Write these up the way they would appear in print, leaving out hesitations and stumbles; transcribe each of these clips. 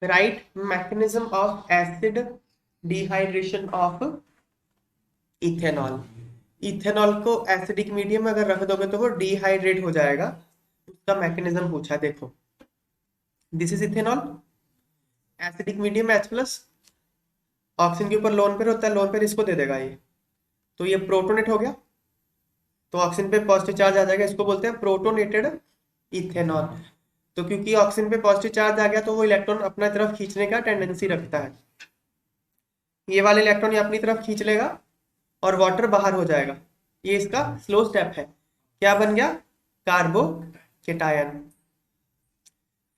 Right mechanism of acid dehydration of ethanol. Ethanol को acidic medium में अगर रख दोगे तो वो डिहाइड्रेट हो जाएगा, उसका मैकेनिज्म पूछा। देखो this is ethanol, acidic medium H plus, oxygen के ऊपर लोन पेयर होता है, लोन पेयर इसको दे देगा ये, तो ये प्रोटोनेट हो गया, तो ऑक्सीजन पे पॉजिटिव चार्ज आ जाएगा, इसको बोलते हैं प्रोटोनेटेड इथेनॉल। तो क्योंकि ऑक्सीजन पे पॉजिटिव चार्ज आ गया तो वो इलेक्ट्रॉन अपना तरफ खींचने का टेंडेंसी रखता है, ये वाले इलेक्ट्रॉन ये अपनी तरफ खींच लेगा और वाटर बाहर हो जाएगा। ये इसका स्लो स्टेप है। क्या बन गया? कार्बोकेटायन।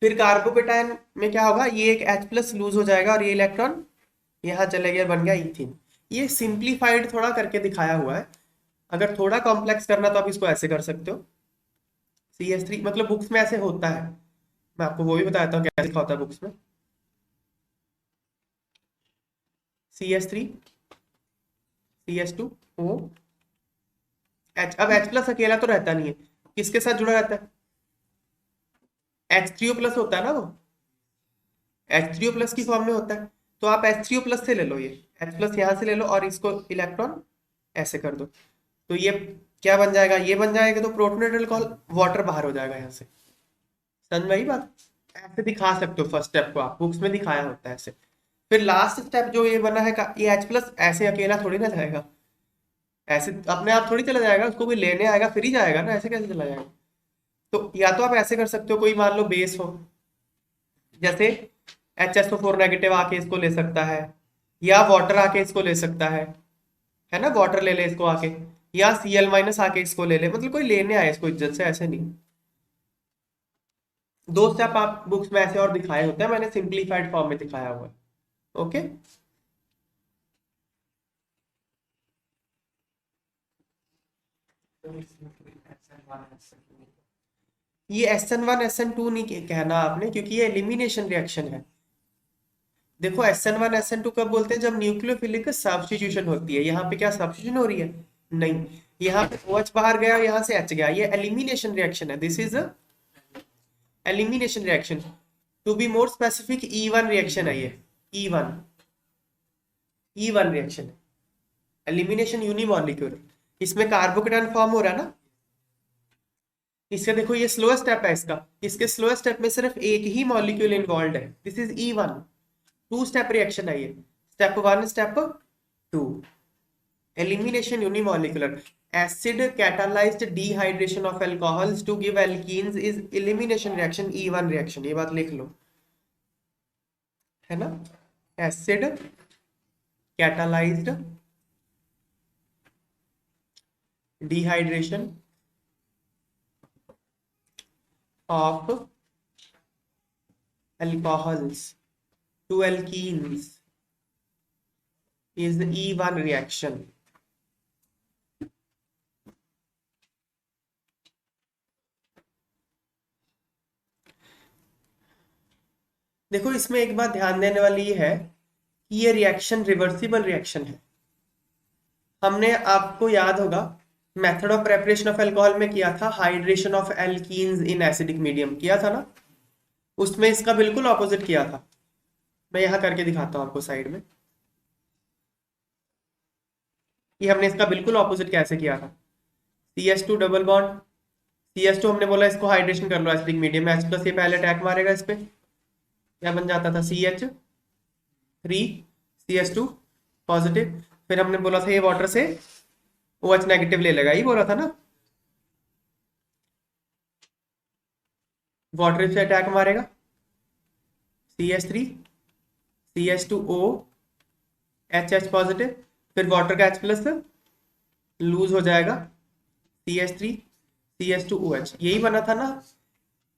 फिर कार्बोकेटायन में क्या होगा, ये एक H प्लस लूज हो जाएगा और ये इलेक्ट्रॉन यहाँ चले गया, बन गया इथिन। ये सिंप्लीफाइड थोड़ा करके दिखाया हुआ है, अगर थोड़ा कॉम्प्लेक्स करना तो आप इसको ऐसे कर सकते हो। CH3 मतलब बुक्स में ऐसे होता है, मैं आपको वो भी बताता हूँ कैसे लिखा होता है बुक्स में। CH3 CH2O H। अब H प्लस अकेला तो रहता नहीं है, किसके साथ जुड़ा रहता है? H3O प्लस होता है ना वो, H3O प्लस की फॉर्म में होता है। तो आप H3O प्लस से ले लो, ये H प्लस यहाँ से ले लो और इसको इलेक्ट्रॉन ऐसे कर दो, तो ये क्या बन जाएगा? ये बन जाएगा, तो प्रोटोनेटेड अल्कोहल, वाटर बाहर हो जाएगा यहाँ से। समझ में आई बात? ऐसे दिखा सकते हो फर्स्ट स्टेप को, आप बुक्स में दिखाया होता है ऐसे। फिर लास्ट स्टेप जो ये बना है ये H प्लस ऐसे अकेला थोड़ी ना जाएगा, ऐसे अपने आप थोड़ी चला जाएगा, उसको कोई लेने आएगा फिर ही जाएगा ना, ऐसे कैसे चला जाएगा? तो या तो आप ऐसे कर सकते हो, कोई मान लो बेस हो, जैसे HSO4 नेगेटिव आके इसको ले सकता है, या वाटर आके इसको ले सकता है ना, वाटर ले ले इसको आके, या Cl माइनस आके इसको ले ले, मतलब कोई लेने आए इसको इज्जत से, ऐसे नहीं। दो स्टेप आप बुक्स में ऐसे और दिखाए होते हैं, मैंने सिंप्लीफाइड फॉर्म में दिखाया हुआ है। ओके, ये SN1 SN2 नहीं कहना आपने, क्योंकि ये एलिमिनेशन रिएक्शन है। देखो SN1 SN2 कब बोलते हैं? जब न्यूक्लियोफिलिक सब्स्टिट्यूशन होती है। यहाँ पे क्या सब्स्टिट्यूशन हो रही है? नहीं, यहाँ पे OH बाहर गया, यहाँ से H गया, ये एलिमिनेशन रिएक्शन है। This is elimination reaction. To be more specific E1 reaction है ये, E1 रिएक्शन है, एलिमिनेशन यूनिमॉलिक्यूलर। इसमें कार्बोकेटायन फॉर्म हो रहा है ना। इसका देखो ये स्लोएस्ट स्टेप है इसका, इसके स्लोएस्ट स्टेप में सिर्फ एक ही मॉलिक्यूल इन्वॉल्व है। This is E1, two step reaction है ये, step 1 step 2। Elimination unimolecular, acid catalyzed dehydration of alcohols to give alkenes is elimination reaction, E1 reaction। ये बात लिख लो, है ना। acid catalyzed dehydration of alcohols to alkenes is the E1 reaction। देखो इसमें एक बात ध्यान देने वाली ये है कि ये रिएक्शन रिवर्सिबल रिएक्शन है। हमने, आपको याद होगा, method of preparation of alcohol में किया था hydration of alkenes in acidic medium, किया था ना। उसमें इसका बिल्कुल ऑपोजिट किया था। मैं यहां करके दिखाता हूं आपको साइड में, कि हमने इसका बिल्कुल ऑपोजिट कैसे किया था। CH2 डबल बॉन्ड, CH2 हमने बोला इसको हाइड्रेशन कर लो एसिडिक मीडियम में, H प्लस ये पहले अटैक मारेगा इस पे, क्या बन जाता था? CH3 CH2 positive. फिर हमने बोला था ये वाटर से OH नेगेटिव ले लेगा, ये बोला था ना। वाटर से अटैक मारेगा, CH3 CH2O HH पॉजिटिव, फिर वाटर का H प्लस लूज हो जाएगा, CH3 CH2OH। यही बना था ना,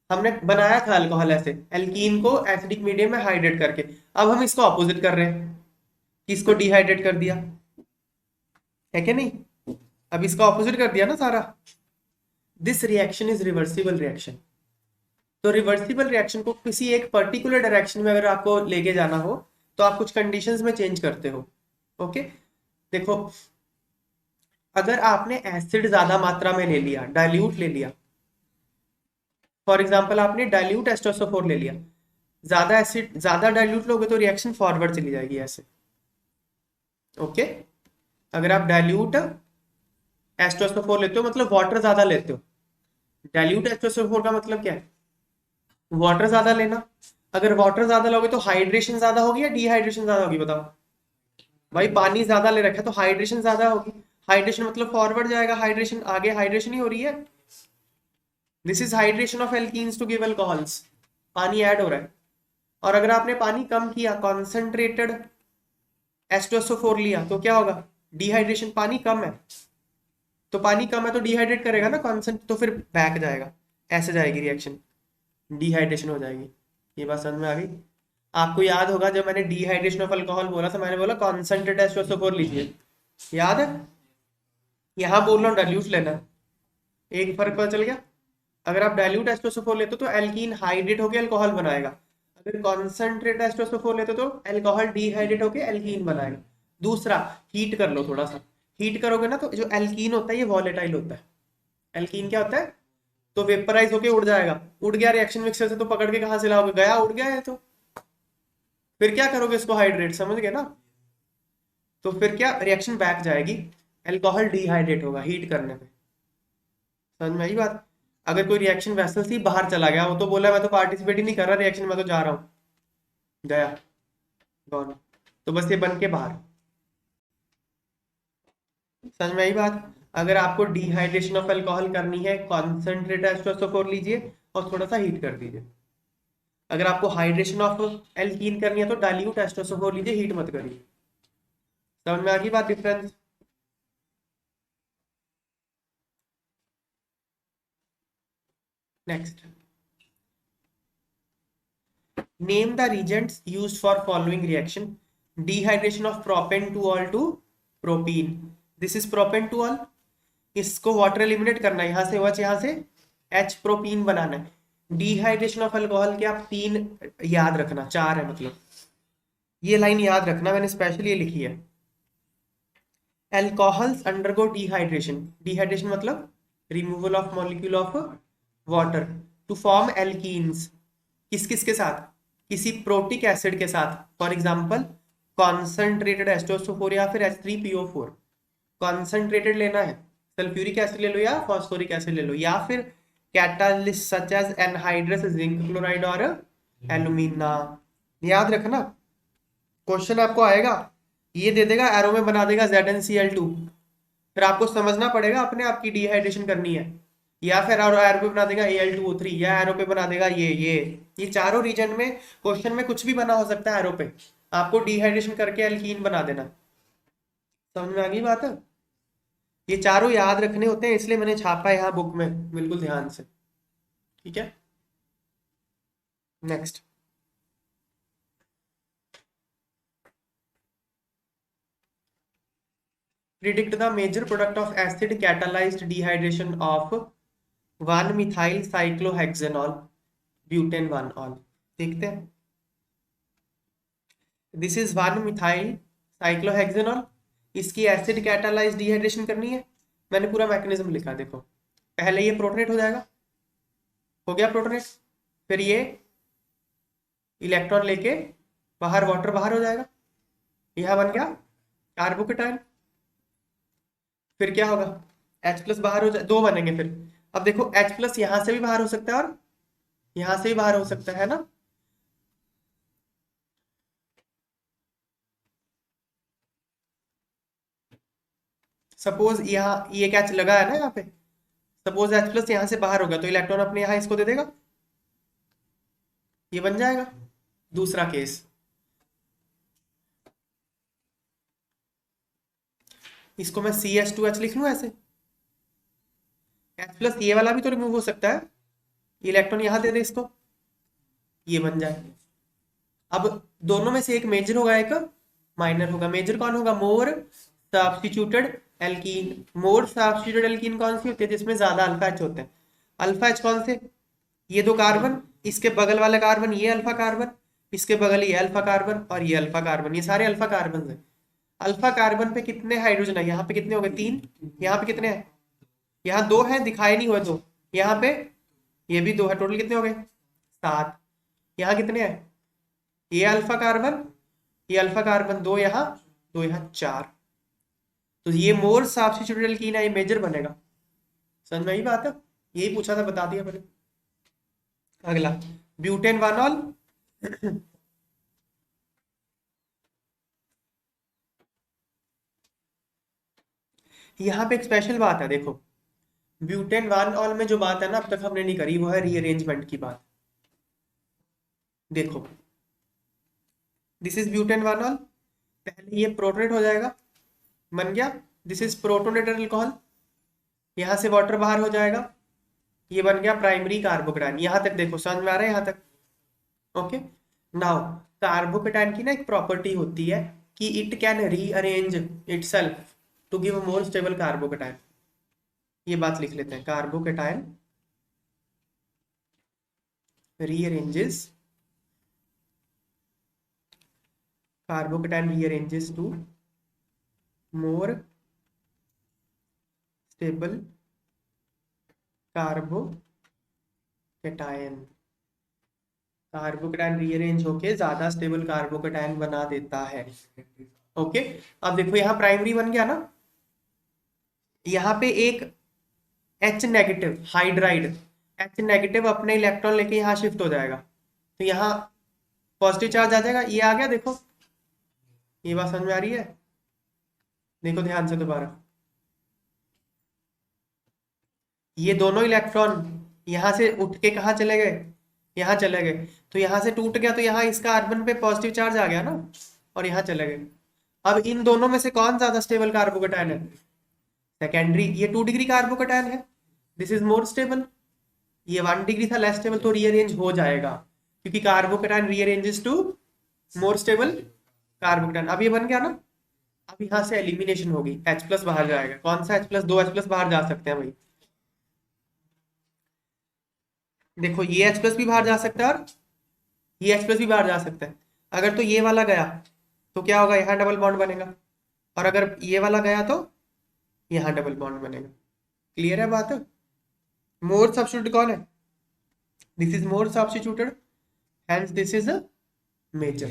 हमने बनाया था अल्कोहल ऐसे, एल्कीन को एसिडिक मीडियम में हाइड्रेट करके। अब हम इसको ऑपोजिट कर रहे हैं, किसको डिहाइड्रेट कर दिया, है कि नहीं? अब इसका ऑपोजिट कर दिया ना सारा। This reaction is reversible reaction. तो रिवर्सिबल रिएक्शन को किसी एक पर्टिकुलर डायरेक्शन में अगर आपको लेके जाना हो तो आप कुछ कंडीशंस में चेंज करते हो। ओके, देखो अगर आपने एसिड ज्यादा मात्रा में ले लिया, डाइल्यूट ले लिया, फॉर एग्जांपल आपने डाइल्यूट H2SO4 ले लिया, ज्यादा एसिड ज्यादा डाइल्यूट लोगे तो रिएक्शन फॉरवर्ड चली जाएगी ऐसे। ओके, अगर आप डाइल्यूट H2SO4 लेते हो मतलब वाटर ज्यादा लेते हो। डाइल्यूट H2SO4 का मतलब क्या है? वाटर ज्यादा लेना। अगर वाटर ज्यादा लोगे तो हाइड्रेशन ज्यादा होगी या डिहाइड्रेशन ज्यादा होगी बताओ? भाई पानी ज्यादा ले रखा है तो हाइड्रेशन ज्यादा होगी। हाइड्रेशन मतलब फॉरवर्ड जाएगा, हाइड्रेशन आगे हाइड्रेशन ही हो रही है। This is hydration of alkenes to give alcohols. पानी ऐड हो रहा है। और अगर आपने पानी कम किया, कॉन्सेंट्रेटेड H2SO4 लिया तो क्या होगा? डिहाइड्रेशन। पानी कम है तो पानी कम है तो डिहाइड्रेट करेगा ना कॉन्सेंट, तो फिर बैक जाएगा, ऐसे जाएगी रिएक्शन, डिहाइड्रेशन हो जाएगी। ये बात समझ में आ गई? आपको याद होगा जब मैंने डिहाइड्रेशन ऑफ अल्कोहल बोला था, मैंने बोला कॉन्सेंट्रेटेड H2SO4 लीजिए, याद है? यहाँ बोल रहा हूँ डाइल्यूट लेना। एक फर्क पता चल गया? अगर आप डाइल्यूट H2SO4 लेते हो तो एल्कीन हाइड्रेट होकर अल्कोहल बनाएगा। अगर कॉन्सेंट्रेट H2SO4 लेते हो तो अल्कोहल डिहाइड्रेट होकर एल्कीन बनाएगा। दूसरा, हीट कर लो थोड़ा सा। हीट करोगे ना तो जो एल्कीन होता है ये वॉलेटाइल होता है। एल्कीन क्या होता है? तो वेपराइज होके उड़ जाएगा। उड़ गया रिएक्शन मिक्सर से तो पकड़ के कहाँ से लाओगे? गया, उड़ गया है तो फिर क्या करोगे? इसको हाइड्रेट, समझ गए ना? तो फिर क्या रिएक्शन बैक जाएगी, अल्कोहल डिहाइड्रेट होगा हीट करने पे। समझ में आई बात? अगर कोई रिएक्शन वैसल से ही बाहर चला गया, वो तो बोला मैं तो पार्टिसिपेट ही नहीं कर रहा रिएक्शन, मैं तो जा रहा हूँ, गया, गॉन, तो बस ये बन के बाहर। समझ में आई बात? अगर आपको डिहाइड्रेशन ऑफ अल्कोहल करनी है, कॉन्सेंट्रेट H2SO4 लीजिए और थोड़ा सा हीट कर दीजिए। अगर आपको हाइड्रेशन ऑफ एल्कीन करनी है तो डाइल्यूट H2SO4 लीजिए, हीट मत करिए। समझ में आ गई बात, difference? Next, name the reagents used for following reaction: dehydration of propane-2-ol to propene. This is propane-2-ol। इसको वाटर एलिमिनेट करना है, यहां से OH, यहां से H प्रोपीन बनाना है। डिहाइड्रेशन ऑफ अल्कोहल के आप 3 याद रखना, 4 है मतलब, ये लाइन याद रखना, मैंने स्पेशली ये लिखी है। एल्कोहल्स अंडरगो डिहाइड्रेशन, डिहाइड्रेशन मतलब removal of molecule of water to form alkenes. किस किस के साथ? किसी प्रोटिक एसिड के साथ, फॉर एग्जांपल कॉन्सेंट्रेटेड H2SO4 या फिर H3PO4। कॉन्सेंट्रेटेड लेना है, सल्फ्यूरिक एसिड ले लो या फॉस्फोरिक एसिड ले लो, या फिर catalyst such as anhydrous zinc chloride और एल्यूमिना। याद रखना, क्वेश्चन आपको आएगा, ये दे देगा, एरो में बना देगा ZnCl2, फिर आपको समझना पड़ेगा अपने आप की डिहाइड्रेशन करनी है, या फिर एरो पे बना देगा Al2O3, या एरो पे बना देगा ये चारों रीजन में क्वेश्चन में कुछ भी बना हो सकता है एरो पे, आपको डिहाइड्रेशन करके एल्कीन बना देना। समझ में आ गई बात है? ये चारों याद रखने होते हैं, इसलिए मैंने छापा है यहाँ बुक में, बिल्कुल ध्यान से, ठीक है? Next, predict the major product of acid catalyzed dehydration of 1-methyl cyclohexanol butane 1-ol। देखते हैं, दिस इज 1-methyl cyclohexanol, इसकी एसिड कैटालाइज डिहाइड्रेशन करनी है। मैंने पूरा मैकेनिज्म लिखा, देखो, पहले ये प्रोटोनेट हो जाएगा, हो गया प्रोटोनेट, फिर ये इलेक्ट्रॉन लेके बाहर, वाटर बाहर हो जाएगा, यह बन गया कार्बोकेटाइन। फिर क्या होगा? H+ बाहर हो जाए, 2 बनेंगे फिर। अब देखो H+ यहां से भी बाहर हो सकता है और यहां से भी बाहर हो सकता है ना। सपोज यहाँ ये क्या लगा है ना यहाँ पे, सपोज H+ यहां से बाहर होगा तो इलेक्ट्रॉन अपने यहाँ इसको दे देगा, ये बन जाएगा। दूसरा केस, इसको मैं CH2H लिख लूं ऐसे, H+ ये वाला भी तो रिमूव हो सकता है, इलेक्ट्रॉन यहां दे दे इसको, ये बन जाए। अब दोनों में से एक मेजर होगा, एक माइनर होगा। मेजर कौन होगा? मोर सब्स्टिट्यूटेड एल्कीन। मोर सब्स्टिट्यूटेड एल्कीन कौन सी होती है? जिसमें ज्यादा अल्फा एच होते हैं। अल्फा एच कौन से? ये 2 कार्बन, इसके बगल वाला कार्बन ये अल्फा कार्बन, इसके बगल ये अल्फा कार्बन और ये अल्फा कार्बन, ये सारे अल्फा कार्बन है। अल्फा कार्बन पे कितने हाइड्रोजन है? यहाँ पे कितने हो गए? 3। यहाँ पे कितने हैं? यहाँ 2 है, दिखाए नहीं हुए 2। यहाँ पे ये भी 2 है, टोटल कितने हो गए? 7। यहाँ कितने हैं? ये अल्फा कार्बन, ये अल्फा कार्बन 2 यहाँ, 2 यहाँ 4, तो ये मोर सब्स्टिट्यूटेड एल्कीन है, ये मेजर बनेगा। समझ में आई बात है? यही पूछा था, बता दिया मैंने। अगला ब्यूटेन 1 ऑल। यहाँ पे एक स्पेशल बात है, देखो ब्यूटेन 1 ऑल में जो बात है ना अब तक हमने नहीं करी, वो है रीअरेंजमेंट की बात। देखो दिस इज ब्यूटेन 1 ऑल, पहले ये प्रोटोनेट हो जाएगा, बन गया, दिस इज प्रोटोनेटेड अल्कोहल, यहां से वाटर बाहर हो जाएगा, ये बन गया प्राइमरी कार्बोकेटाइन। यहां तक देखो समझ में आ रहा है यहाँ तक? ओके। नाउ कार्बोकेटाइन की ना एक प्रॉपर्टी होती है कि it can rearrange itself to give more stable carbocation. ये बात लिख लेते हैं, carbocation rearranges, carbocation rearranges to more stable carbocation. Carbocation rearrange होके ज्यादा स्टेबल कार्बोकेटाइन बना देता है। ओके। अब देखो यहाँ प्राइमरी बन गया ना, यहाँ पे एक H negative hydride, H negative अपने इलेक्ट्रॉन लेके यहाँ शिफ्ट हो जाएगा, तो यहाँ पॉजिटिव चार्ज आ जाएगा, ये आ गया। देखो ये बात समझ में आ रही है? देखो ध्यान से दोबारा, ये दोनों इलेक्ट्रॉन यहाँ से उठ के कहाँ चले गए, यहाँ चले गए, तो यहाँ से टूट गया, तो यहाँ इस कार्बन पे पॉजिटिव चार्ज आ गया ना, और यहाँ चले गए। अब इन दोनों में से कौन ज्यादा स्टेबल कार्बोकेटाइन है? सेकेंडरी। ये 2 डिग्री कार्बोकेटाइन है, दिस इज मोर स्टेबल। ये 1 डिग्री था लेस स्टेबल, तो रीअरेंज हो जाएगा क्योंकि carbocation rearranges to more stable carbocation. अब ये बन गया ना, अब यहाँ से एलिमिनेशन होगी, H प्लस बाहर जाएगा। कौन सा H प्लस? 2 H प्लस बाहर जा सकते हैं भाई। देखो ये H प्लस भी बाहर जा सकता है और ये H प्लस भी बाहर जा सकता है। अगर तो ये वाला गया तो क्या होगा, यहाँ डबल बॉन्ड बनेगा, और अगर ये वाला गया तो यहाँ डबल बॉन्ड बनेगा। क्लियर है बात? मोर सब्स्टिट्यूट कौन है? This is more substituted, hence this is a major।